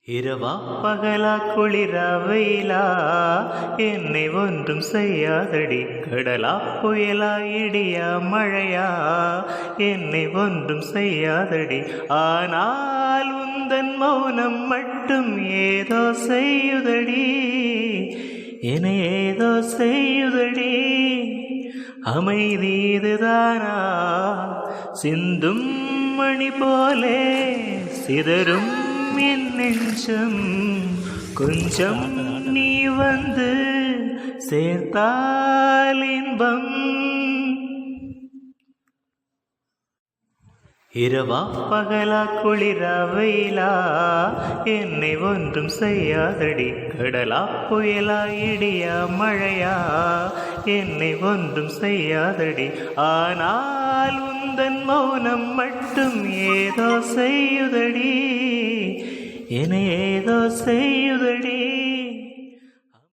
இரவா பகலா குளிரா வெயிலா என்னை ஒன்றும் செய்யாதடி. கடலா புயலா இடியா மழையா என்னை ஒன்றும் செய்யாதடி. ஆனால் உந்தன் மௌனம் மட்டும் ஏதோ செய்யுதடி, என்னை ஏதோ செய்யுதடி. அமைதி இதுதானா? சிந்தும் மணி போலே சிதறும் என் நெஞ்சம். கொஞ்சம் நீ வந்து சேர்த்தால் இன்பம். இரவா பகலா குளிரா வெயிலா என்னை ஒன்றும் செய்யாதடி. கடலா புயலா இடியா மழையா என்னை ஒன்றும் செய்யாதடி. ஆனால் உந்தன் மௌனம் மட்டும் ஏதோ செய்யுதடி, என்னை ஏதோ செய்யுதடி.